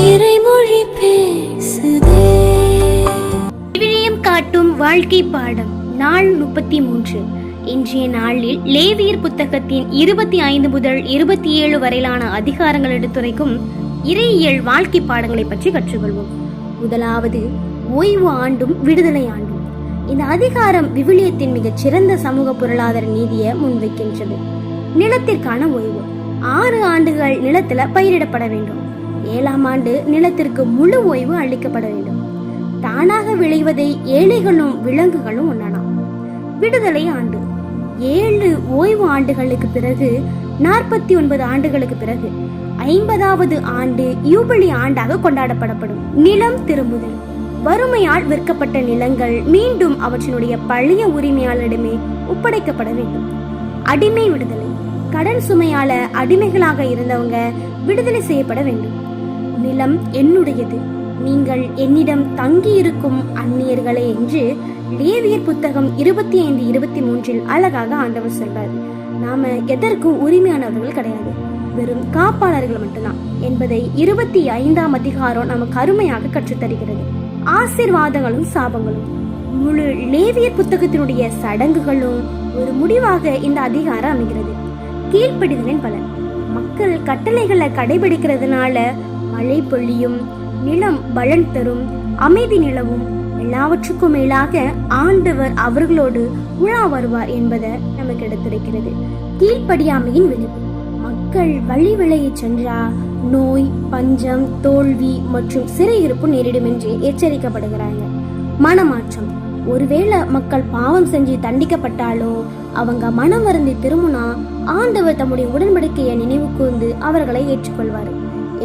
இறைமொழி பேசுதே. விவிலியம் காட்டும் வாழ்க்கை பாடம் நாள் 33. இன்றைய நாளில் லேவியர் புத்தகத்தின் 25 முதல் 27 வரையிலான அதிகாரங்கள் எடுத்துரைக்கும் இறையியல் வாழ்க்கை பாடங்களை பற்றி கற்றுக்கொள்வோம். முதலாவது, ஓய்வு ஆண்டும் விடுதலை ஆண்டும். இந்த அதிகாரம் விவிலியத்தின் மிகச் சிறந்த சமூக பொருளாதார நீதியை முன்வைக்கின்றது. நிலத்திற்கான ஓய்வு. 6 ஆண்டுகள் நிலத்துல பயிரிடப்பட வேண்டும். 7ஆம் ஆண்டு நிலத்திற்கு முழு ஓய்வு அளிக்கப்பட வேண்டும். தானாக விளைவதை ஏழைகளும் விலங்குகளும் உண்ணலாம். விடுதலை ஆண்டு. 7 ஓய்வு ஆண்டுகளுக்கு பிறகு 49 ஆண்டுகளுக்கு பிறகு 50வது ஆண்டு யூபிலி ஆண்டாக கொண்டாடப்படப்படும். நிலம் திரும்புதல். வறுமையால் விற்கப்பட்ட நிலங்கள் மீண்டும் அவற்றினுடைய பழைய உரிமையாளரிடமே ஒப்படைக்கப்பட வேண்டும். அடிமை விடுதலை. கடன் சுமையால அடிமைகளாக இருந்தவங்க விடுதலை செய்யப்பட வேண்டும். நிலம் என்னுடையது, நீங்கள் என்னிடம் தங்கி இருக்கும் அந்நியர்களே என்று லேவியர் புத்தகம் 25:23 அழகாக ஆண்டவர் சொல்றாரு. நாம எதற்கும் உரிமையானவர்கள் கிடையாது, வெறும் காப்பாளர்கள் மட்டும்தான் என்பதை 25ஆம் அதிகாரம் நமக்கு அருமையாக கற்றுத்தருகிறது. ஆசீர்வாதங்களும் சாபங்களும். முழு லேவியர் புத்தகத்தினுடைய சடங்குகளும் ஒரு முடிவாக இந்த அதிகாரம் அமைகிறது. கீழ்ப்படிதலின் பலன். மக்கள் கட்டளைகளை கடைபிடிக்கிறதுனால மழை பொழியும், நிலம் பலன் தரும், அமைதி நிலவும், எல்லாவற்றுக்கும் மேலாக ஆண்டவர் அவர்களோடு உலா வருவார் என்பதை நமக்கு எடுத்துரைக்கிறது. கீழ்ப்படியாமையின் விளைவு. மக்கள் வழி விலகி சென்றா நோய், பஞ்சம், தோல்வி மற்றும் சிறையிருப்பு நேரிடும் என்று எச்சரிக்கப்படுகிறாங்க. மனமாற்றம். ஒருவேளை மக்கள் பாவம் செஞ்சு தண்டிக்கப்பட்டாலோ அவங்க மனம் வருந்தி திரும்பினா ஆண்டவர் தம்முடைய உடன்படிக்கையை நினைவு கூர்ந்து அவர்களை ஏற்றுக்கொள்வார்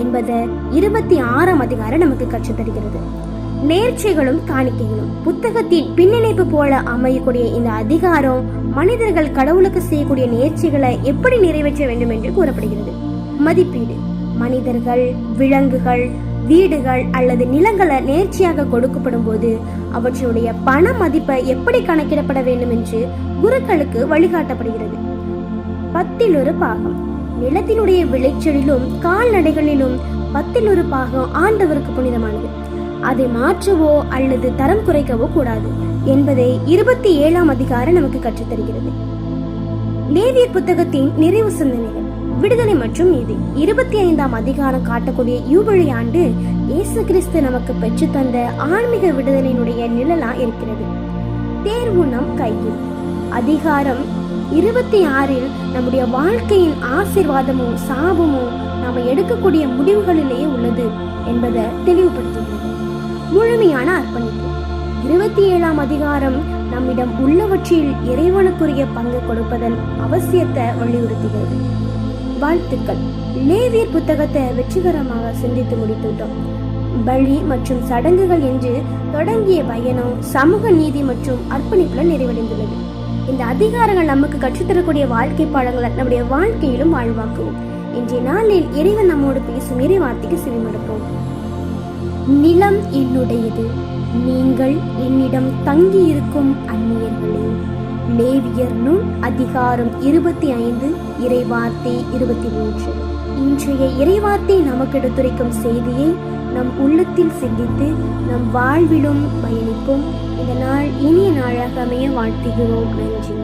என்பதை 26ஆம் அதிகாரம் நமக்கு கற்றுத்தருகிறது. நேர்ச்சைகளும் காணிக்கைகளும். புத்தகத்தின் பின்னிணைப்பு போல அமையக்கூடிய இந்த அதிகாரம் மனிதர்கள் கடவுளுக்கு செய்யக்கூடிய நேர்ச்சைகளை எப்படி நிறைவேற்ற வேண்டும் என்று கூறப்படுகிறது. மதிப்பீடு. மனிதர்கள், விலங்குகள், வீடுகள் அல்லது நிலங்களை நேர்ச்சியாக கொடுக்கப்படும் போது அவற்றுடைய பண மதிப்பை எப்படி கணக்கிடப்பட வேண்டும் என்று குருக்களுக்கு வழிகாட்டப்படுகிறது. 10 பாகம். நிலத்தினுடைய விளைச்சலிலும் கால்நடைகளிலும் 10 பாகம் ஆண்டவருக்கு புனிதமானது. அதை மாற்றவோ அல்லது தரம் குறைக்கவோ கூடாது என்பதை 27ஆம் அதிகாரம் நமக்கு கற்றுத்தருகிறது. லேவியர் புத்தகத்தின் நிறைவு சிந்தனைகள். விடுதலை மற்றும் நீதி. 25ஆம் அதிகாரம் காட்டக்கூடிய யூபிலி ஆண்டு இயேசு கிறிஸ்து நமக்கு பெற்று தந்த ஆன்மீக விடுதலையினுடைய நிழலா இருக்கிறது. தேர்வு நம் கையில். அதிகாரம் 26 நம்முடைய வாழ்க்கையின் ஆசீர்வாதமும் சாபமும் நாம எடுக்கக்கூடிய முடிவுகளிலேயே உள்ளது என்பதை தெளிவுபடுத்துகிறது. முழுமையான அர்ப்பணிப்பு. 27ஆம் அதிகாரம் நம்மிடம் உள்ளவற்றில் இறைவனுக்குரிய பங்கு கொடுப்பதன் அவசியத்தை வலியுறுத்துகிறது. வாழ்த்துக்கள். லேவியர் புத்தகத்தை வெற்றிகரமாக சிந்தித்து முடித்துவிட்டோம். பலி மற்றும் சடங்குகள் என்று தொடங்கிய பயணம் சமூக நீதி மற்றும் அர்ப்பணிப்புல நிறைவடைந்துள்ளது. இந்த அதிகாரங்கள் நமக்கு கற்றுத்தரக்கூடிய வாழ்க்கை பாடங்களை நம்முடைய வாழ்க்கையிலும் வாழ்வாக்குவோம். இன்றைய நாளில் இறைவன் நம்மோடு பேசும் இறை வார்த்தைக்கு செவிமடுப்போம். நிலம் என்னுடையது, நீங்கள் என்னிடம் தங்கி இருக்கும் அந்நியர்களே. லேவியர் நூல் அதிகாரம் 25 இறைவார்த்தை 23. இன்றைய இறைவார்த்தை நமக்கு எடுத்துரைக்கும் செய்தியை நம் உள்ளத்தில் சிந்தித்து நம் வாழ்விலும் பயணிப்போம். இந்த நாள் இனிய நாளாக அமைய வாழ்த்துகிறோம். நன்றி.